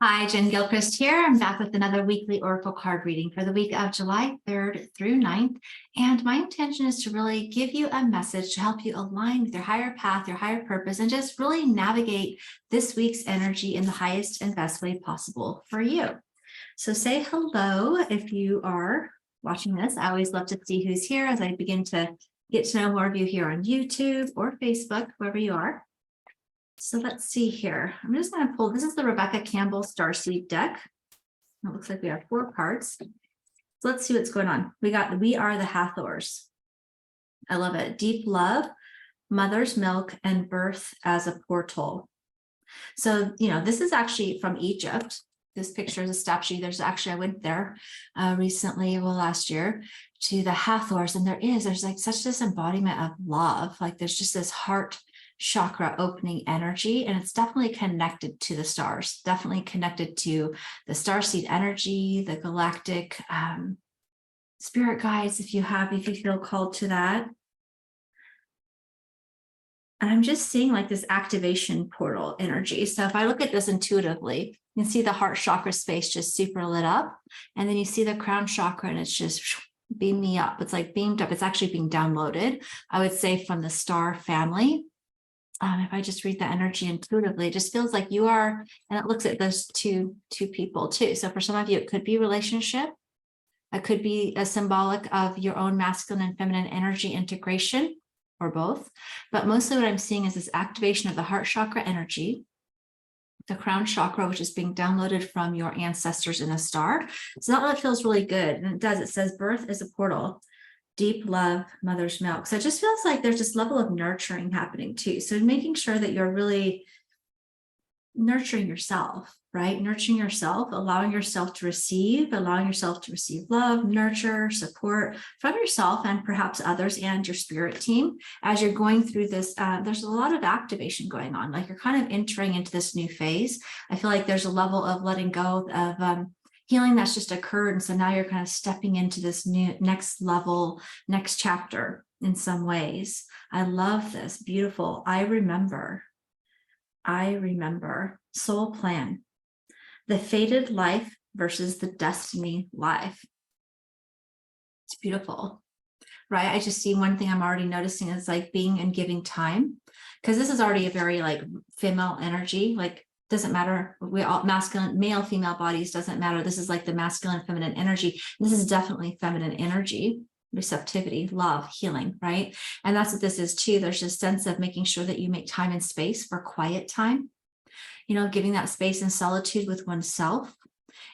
Hi, Jen Gilchrist here. I'm back with another weekly Oracle card reading for the week of July 3rd through 9th. And my intention is to really give you a message to help you align with your higher path, your higher purpose, and just really navigate this week's energy in the highest and best way possible for you. So say hello if you are watching this. I always love to see who's here as I begin to get to know more of you here on YouTube or Facebook, wherever you are. So let's see here. I'm just going to pull, this is the Rebecca Campbell Starseed deck. It looks like we have 4 cards. So let's see what's going on. We got We Are the Hathors. I love it. Deep love, mother's milk, and birth as a portal. So, this is actually from Egypt. This picture is a statue. There's actually, I went there recently, last year, to the Hathors, and there's like such this embodiment of love. Like there's just this heart chakra opening energy, and it's definitely connected to the stars, definitely connected to the starseed energy, the galactic spirit guides, if you feel called to that. And I'm just seeing like this activation portal energy. So if I look at this intuitively, you can see the heart chakra space just super lit up, and then you see the crown chakra and it's just beam me up. It's like beamed up. It's actually being downloaded, I would say, from the star family. If I just read the energy intuitively, it just feels like you are, and it looks at those two people too. So for some of you, it could be relationship. It could be a symbolic of your own masculine and feminine energy integration, or both. But mostly what I'm seeing is this activation of the heart chakra energy, the crown chakra, which is being downloaded from your ancestors in a star. So that one feels really good. And it does, it says birth is a portal. Deep love, mother's milk. So it just feels like there's this level of nurturing happening too. So making sure that you're really nurturing yourself, right? Nurturing yourself, allowing yourself to receive love, nurture, support from yourself and perhaps others and your spirit team. As you're going through this, there's a lot of activation going on. Like you're kind of entering into this new phase. I feel like there's a level of letting go of healing that's just occurred. And so now you're kind of stepping into this new next level, next chapter in some ways. I love this. Beautiful. I remember. Soul plan. The fated life versus the destiny life. It's beautiful, right? I just see one thing I'm already noticing is like being and giving time, because this is already a very like female energy, like doesn't matter. We all masculine, male, female bodies, doesn't matter. This is like the masculine, feminine energy. This is definitely feminine energy, receptivity, love, healing, right? And that's what this is too. There's this sense of making sure that you make time and space for quiet time, giving that space and solitude with oneself.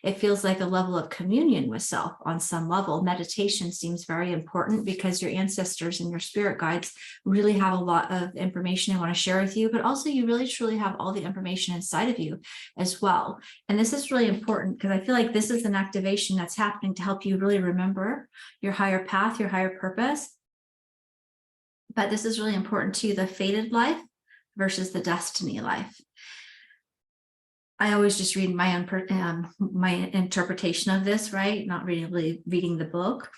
It feels like a level of communion with self on some level. Meditation seems very important because your ancestors and your spirit guides really have a lot of information they want to share with you, but also you really truly have all the information inside of you as well. And this is really important because I feel like this is an activation that's happening to help you really remember your higher path, your higher purpose. But this is really important too, the fated life versus the destiny life. I always just read my own my interpretation of this, right? Not really reading the book.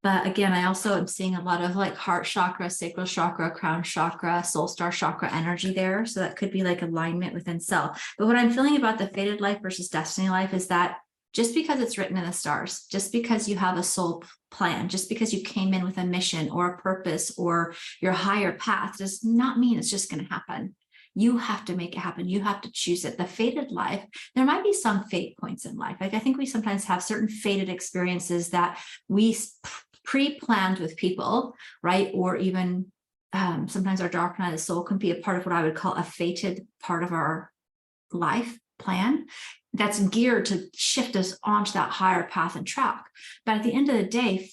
But again, I also am seeing a lot of like heart chakra, sacral chakra, crown chakra, soul star chakra energy there. So that could be like alignment within self. But what I'm feeling about the fated life versus destiny life is that just because it's written in the stars, just because you have a soul plan, just because you came in with a mission or a purpose or your higher path does not mean it's just going to happen. You have to make it happen. You have to choose it. The fated life, there might be some fate points in life. Like I think we sometimes have certain fated experiences that we pre-planned with people, right? Or even sometimes our dark night of the soul can be a part of what I would call a fated part of our life plan that's geared to shift us onto that higher path and track. But at the end of the day,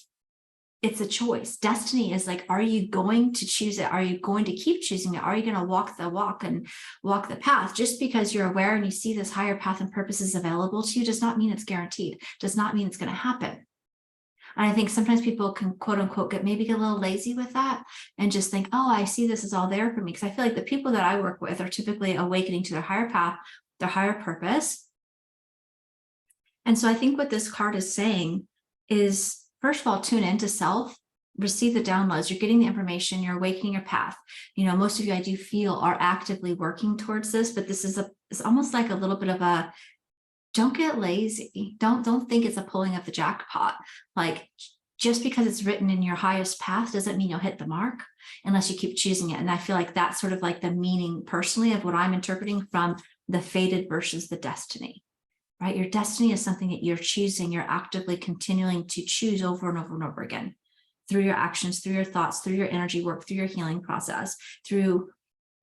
it's a choice. Destiny is like, are you going to choose it? Are you going to keep choosing it? Are you going to walk the walk and walk the path? Just because you're aware and you see this higher path and purposes available to you does not mean it's guaranteed, does not mean it's going to happen. And I think sometimes people can quote unquote get a little lazy with that and just think, oh, I see this is all there for me. Because I feel like the people that I work with are typically awakening to their higher path, their higher purpose. And so I think what this card is saying is, first of all, tune into self, receive the downloads. You're getting the information, you're awakening your path. Most of you I do feel are actively working towards this, but this is it's almost like a little bit of a don't get lazy. Don't think it's a pulling of the jackpot. Like, just because it's written in your highest path doesn't mean you'll hit the mark unless you keep choosing it. And I feel like that's sort of like the meaning personally of what I'm interpreting from the fated versus the destiny, right? Your destiny is something that you're choosing. You're actively continuing to choose over and over and over again through your actions, through your thoughts, through your energy work, through your healing process, through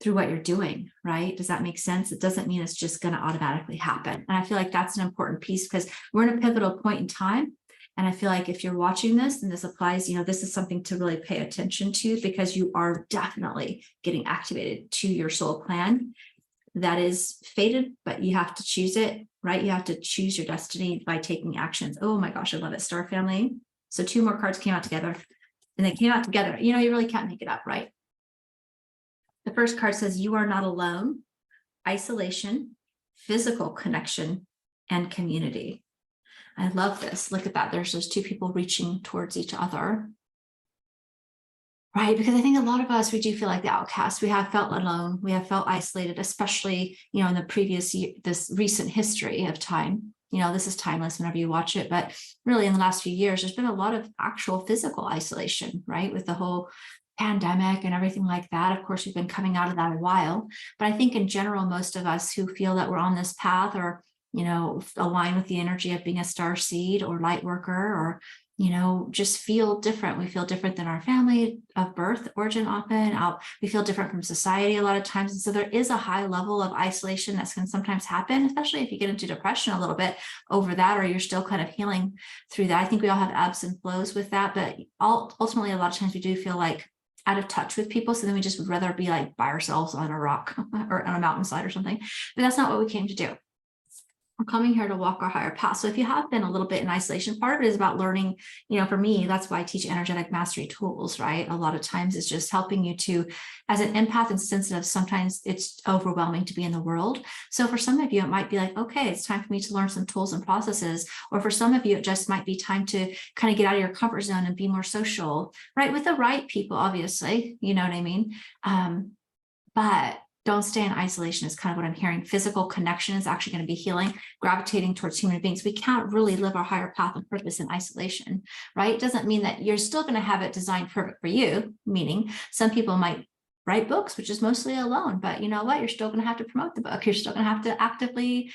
what you're doing, right? Does that make sense? It doesn't mean it's just going to automatically happen. And I feel like that's an important piece because we're in a pivotal point in time. And I feel like if you're watching this and this applies, this is something to really pay attention to because you are definitely getting activated to your soul plan that is fated, but you have to choose it, right? You have to choose your destiny by taking actions. Oh my gosh, I love it. Star family. So 2 more cards came out together and they came out together. You really can't make it up, right? The first card says, you are not alone, isolation, physical connection, and community. I love this. Look at that. There's those 2 people reaching towards each other, right? Because I think a lot of us, we do feel like the outcast. We have felt alone. We have felt isolated, especially, in the previous year, this recent history of time. This is timeless whenever you watch it, but really in the last few years, there's been a lot of actual physical isolation, right? With the whole pandemic and everything like that. Of course, we've been coming out of that a while, but I think in general, most of us who feel that we're on this path or align with the energy of being a star seed or light worker or, just feel different. We feel different than our family of birth origin often. We feel different from society a lot of times. And so there is a high level of isolation that can sometimes happen, especially if you get into depression a little bit over that, or you're still kind of healing through that. I think we all have ebbs and flows with that, but ultimately, a lot of times we do feel like out of touch with people. So then we just would rather be like by ourselves on a rock or on a mountainside or something, but that's not what we came to do. We're coming here to walk our higher path. So if you have been a little bit in isolation, part of it is about learning, for me, that's why I teach energetic mastery tools, right? A lot of times it's just helping you to, as an empath and sensitive, sometimes it's overwhelming to be in the world. So for some of you, it might be like, okay, it's time for me to learn some tools and processes. Or for some of you, it just might be time to kind of get out of your comfort zone and be more social, right? With the right people, obviously, you know what I mean? But don't stay in isolation is kind of what I'm hearing. Physical connection is actually going to be healing, gravitating towards human beings. We can't really live our higher path and purpose in isolation, right? It doesn't mean that you're still going to have it designed perfect for you, meaning some people might write books, which is mostly alone, but you know what? You're still going to have to promote the book. You're still going to have to actively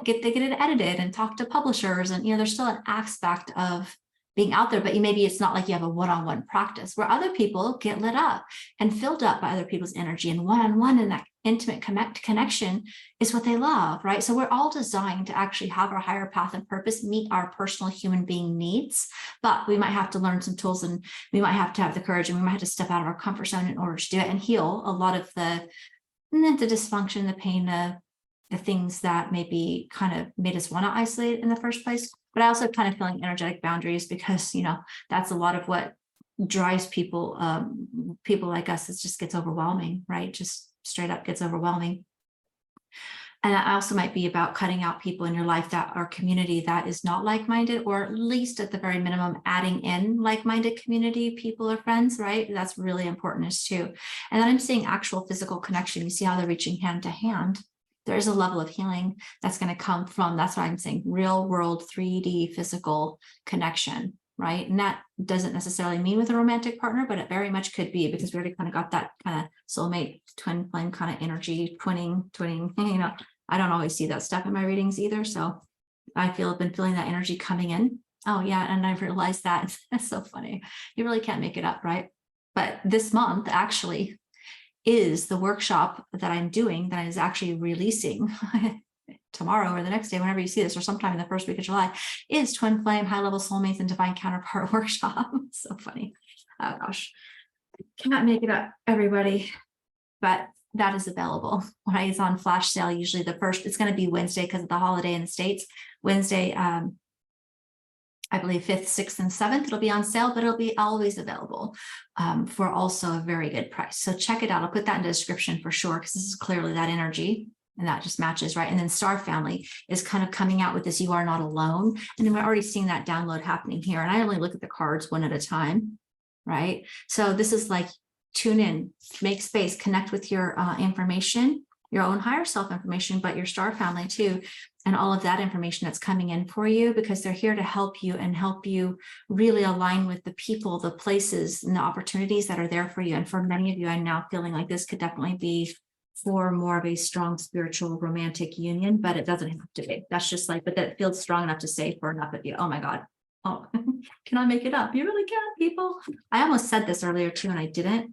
get it edited and talk to publishers. And, there's still an aspect of being out there, but maybe it's not like you have a one-on-one practice where other people get lit up and filled up by other people's energy, and one-on-one and that intimate connection is what they love, right? So we're all designed to actually have our higher path and purpose meet our personal human being needs, but we might have to learn some tools and we might have to have the courage and we might have to step out of our comfort zone in order to do it and heal a lot of the dysfunction, the pain, the things that maybe kind of made us want to isolate in the first place. But I also kind of feeling energetic boundaries because, that's a lot of what drives people like us. It just gets overwhelming, right? Just straight up gets overwhelming. And that also might be about cutting out people in your life that are community that is not like-minded, or at least at the very minimum, adding in like-minded community, people or friends, right? That's really important as too. And then I'm seeing actual physical connection. You see how they're reaching hand to hand. There is a level of healing that's going to come from, that's what I'm saying, real world 3D physical connection, right? And that doesn't necessarily mean with a romantic partner, but it very much could be because we already kind of got that kind of soulmate, twin flame kind of energy, twinning, I don't always see that stuff in my readings either. So I've been feeling that energy coming in. Oh yeah. And I've realized that it's so funny. You really can't make it up, right? But this month actually is the workshop that I'm doing that is actually releasing tomorrow or the next day, whenever you see this, or sometime in the first week of July, is Twin Flame, High Level Soulmates, and Divine Counterpart Workshop. So funny. Oh gosh, cannot make it up, everybody. But that is available, right? It's on flash sale. Usually the first, it's going to be Wednesday because of the holiday in the States. Wednesday, I believe 5th, 6th, and 7th, it'll be on sale, but it'll be always available for also a very good price. So check it out. I'll put that in the description for sure, because this is clearly that energy and that just matches, right? And then Star Family is kind of coming out with this, you are not alone. And then we're already seeing that download happening here. And I only look at the cards one at a time, right? So this is like, tune in, make space, connect with your information, your own higher self information, but your star family too, and all of that information that's coming in for you, because they're here to help you and help you really align with the people, the places, and the opportunities that are there for you. And for many of you, I'm now feeling like this could definitely be for more of a strong spiritual romantic union, but it doesn't have to be. That's just like, but that feels strong enough to say for enough of you. Oh my God. Oh, can I make it up? You really can, people. I almost said this earlier too, and I didn't.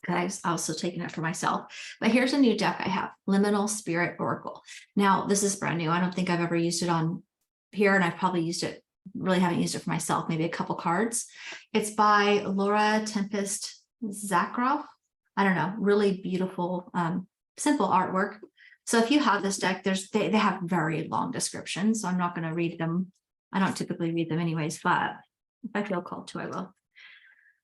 Guys, I was also taking it for myself. But here's a new deck I have, Liminal Spirit Oracle. Now, this is brand new. I don't think I've ever used it on here, and I've probably used it, really haven't used it for myself, maybe a couple cards. It's by Laura Tempest Zakroff. I don't know, really beautiful, simple artwork. So if you have this deck, they have very long descriptions, so I'm not going to read them. I don't typically read them anyways, but if I feel called to, I will.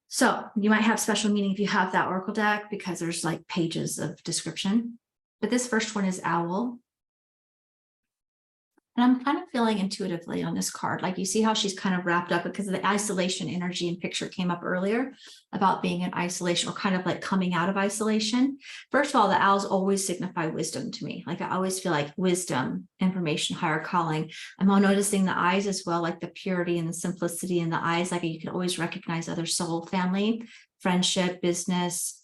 So you might have special meaning if you have that Oracle deck, because there's like pages of description. But this first one is Owl. And I'm kind of feeling intuitively on this card, like you see how she's kind of wrapped up, because of the isolation energy and picture came up earlier about being in isolation, or kind of like coming out of isolation. First of all, the owls always signify wisdom to me. Like I always feel like wisdom, information, higher calling. I'm all noticing the eyes as well, like the purity and the simplicity in the eyes. Like you can always recognize other soul family, friendship, business,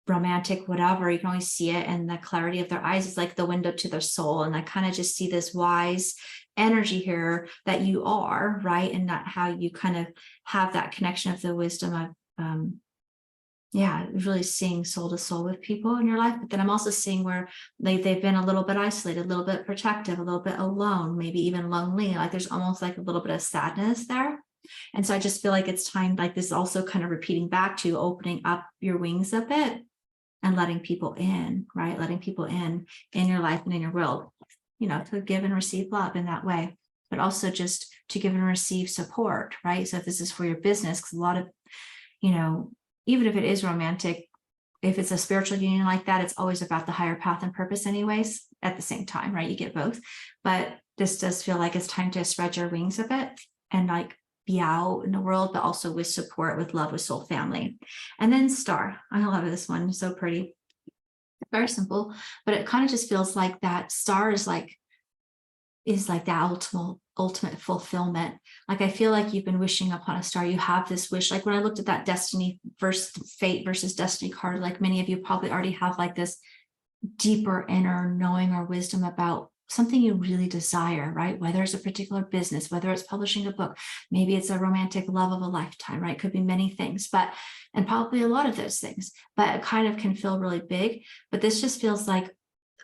romantic, whatever. You can always see it, and the clarity of their eyes is like the window to their soul. And I kind of just see this wise energy here that you are, right? And not how you kind of have that connection of the wisdom of yeah, really seeing soul to soul with people in your life. But then I'm also seeing where they've been a little bit isolated, a little bit protective, a little bit alone, maybe even lonely. Like there's almost like a little bit of sadness there. And so I just feel like it's time, like this also kind of repeating back to opening up your wings a bit and letting people in, right? Letting people in your life and in your world, you know, to give and receive love in that way, but also just to give and receive support, right? So if this is for your business, because a lot of, you know, even if it is romantic, if it's a spiritual union like that, it's always about the higher path and purpose anyways, at the same time, right? You get both, but this does feel like it's time to spread your wings a bit and like be out in the world, but also with support, with love, with soul family. And then Star. I love this one. So pretty. Very simple, but it kind of just feels like that Star is like the ultimate fulfillment. Like I feel like you've been wishing upon a star. You have this wish. Like when I looked at that destiny versus fate versus destiny card, like many of you probably already have like this deeper inner knowing or wisdom about something you really desire, right? Whether it's a particular business, whether it's publishing a book, maybe it's a romantic love of a lifetime, right? Could be many things, and probably a lot of those things, but it kind of can feel really big. But this just feels like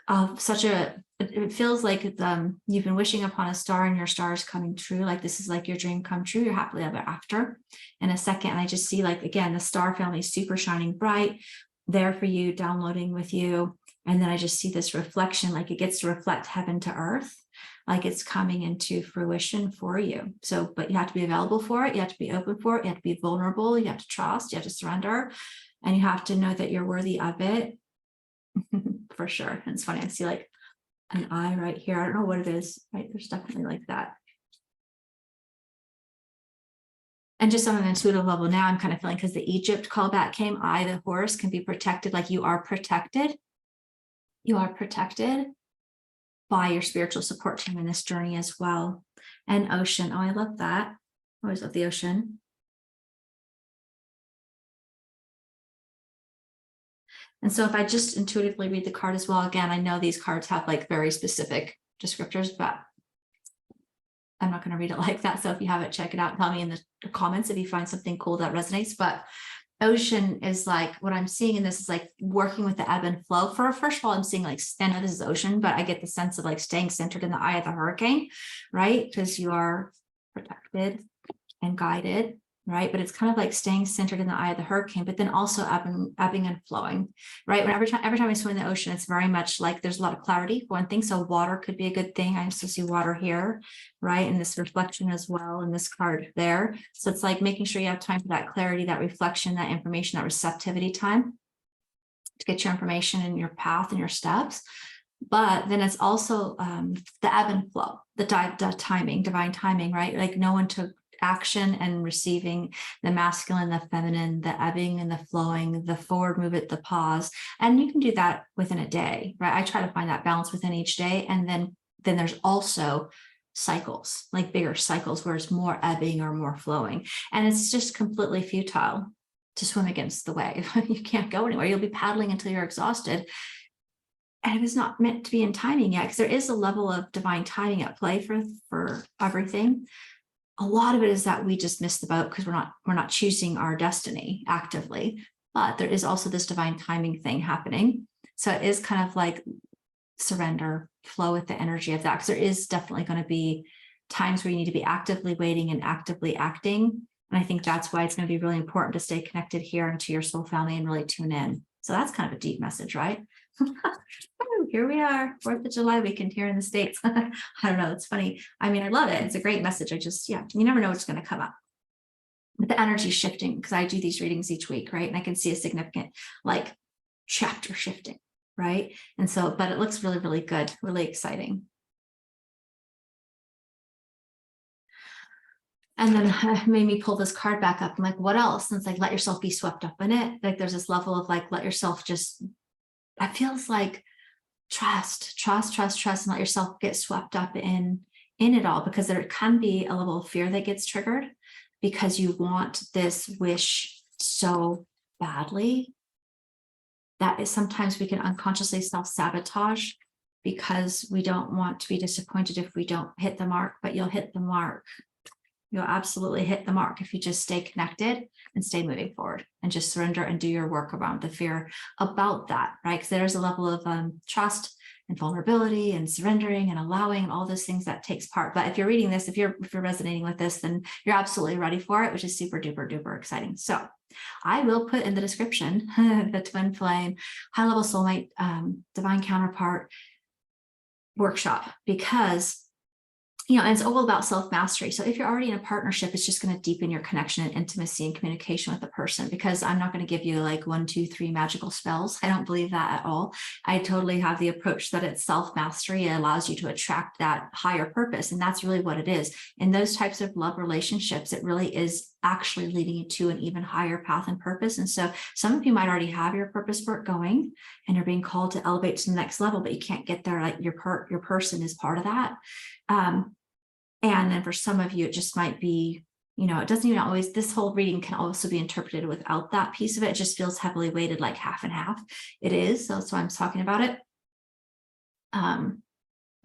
it feels like you've been wishing upon a star and your star is coming true. Like this is like your dream come true. You're happily ever after. In a second, I just see like, again, the star family is super shining bright, there for you, downloading with you. And then I just see this reflection, like it gets to reflect heaven to earth, like it's coming into fruition for you. So, but you have to be available for it. You have to be open for it. You have to be vulnerable. You have to trust, you have to surrender, and you have to know that you're worthy of it. For sure. And it's funny. I see like an eye right here. I don't know what it is, right? There's definitely like that. And just on an intuitive level now, I'm kind of feeling, because the Egypt callback came, the horse can be protected. Like you are protected. You are protected by your spiritual support team in this journey as well. And ocean. Oh, I love that. I always love the ocean. And so if I just intuitively read the card as well, again, I know these cards have like very specific descriptors, but I'm not going to read it like that. So if you have it, check it out. Tell me in the comments if you find something cool that resonates. But ocean is like, what I'm seeing in this is like working with the ebb and flow. First of all, I'm seeing like, I know this is ocean, but I get the sense of like staying centered in the eye of the hurricane, right? Because you are protected and guided, right? But it's kind of like staying centered in the eye of the hurricane, but then also ebbing and flowing, right? Every time we swim in the ocean, it's very much like there's a lot of clarity, for one thing. So water could be a good thing. I also see water here, right? And this reflection as well, and this card there. So it's like making sure you have time for that clarity, that reflection, that information, that receptivity time to get your information and your path and your steps. But then it's also the ebb and flow, the timing, divine timing, right? Like no one to action and receiving, the masculine, the feminine, the ebbing and the flowing, the forward movement, the pause. And you can do that within a day, right? I try to find that balance within each day. And then there's also cycles, like bigger cycles where it's more ebbing or more flowing. And it's just completely futile to swim against the wave. You can't go anywhere. You'll be paddling until you're exhausted. And it was not meant to be in timing yet, because there is a level of divine timing at play for everything. A lot of it is that we just miss the boat because we're not choosing our destiny actively, but there is also this divine timing thing happening. So it is kind of like surrender, flow with the energy of that, because there is definitely going to be times where you need to be actively waiting and actively acting. And I think that's why it's going to be really important to stay connected here and to your soul family and really tune in. So that's kind of a deep message, right? Here we are, 4th of July weekend here in the States. I don't know, it's funny. I mean, I love it. It's a great message. You never know what's going to come up. But the energy shifting, because I do these readings each week, right? And I can see a significant like chapter shifting, right? And so, but it looks really, really good, really exciting. And then it made me pull this card back up. I'm like, what else? And it's like, let yourself be swept up in it. Like there's this level of like, let yourself just, it feels like trust, and let yourself get swept up in it all, because there can be a level of fear that gets triggered because you want this wish so badly that is sometimes we can unconsciously self-sabotage because we don't want to be disappointed if we don't hit the mark, but you'll hit the mark. You'll absolutely hit the mark if you just stay connected and stay moving forward and just surrender and do your work around the fear about that, right? Because there's a level of trust and vulnerability and surrendering and allowing and all those things that takes part. But if you're reading this, if you're resonating with this, then you're absolutely ready for it, which is super duper duper exciting. So I will put in the description the twin flame, high level soulmate, divine counterpart workshop, because and it's all about self-mastery. So if you're already in a partnership, it's just going to deepen your connection and intimacy and communication with the person, because I'm not going to give you like 1, 2, 3 magical spells. I don't believe that at all. I totally have the approach that it's self-mastery. It allows you to attract that higher purpose. And that's really what it is. In those types of love relationships, it really is actually leading you to an even higher path and purpose. And so some of you might already have your purpose work going and you're being called to elevate to the next level, but you can't get there. Like your person is part of that. And then for some of you, it just might be, it doesn't even always, this whole reading can also be interpreted without that piece of it. It just feels heavily weighted, like half and half. It is. So that's why I'm talking about it. But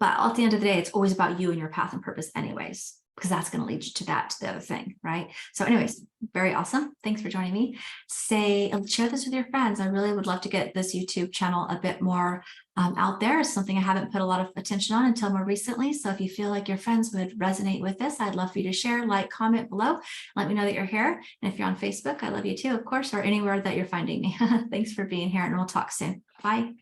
at the end of the day, it's always about you and your path and purpose anyways, because that's going to lead you to the other thing, right? So anyways, very awesome. Thanks for joining me. Share this with your friends. I really would love to get this YouTube channel a bit more out there. It's something I haven't put a lot of attention on until more recently. So if you feel like your friends would resonate with this, I'd love for you to share, like, comment below. Let me know that you're here. And if you're on Facebook, I love you too, of course, or anywhere that you're finding me. Thanks for being here, and we'll talk soon. Bye.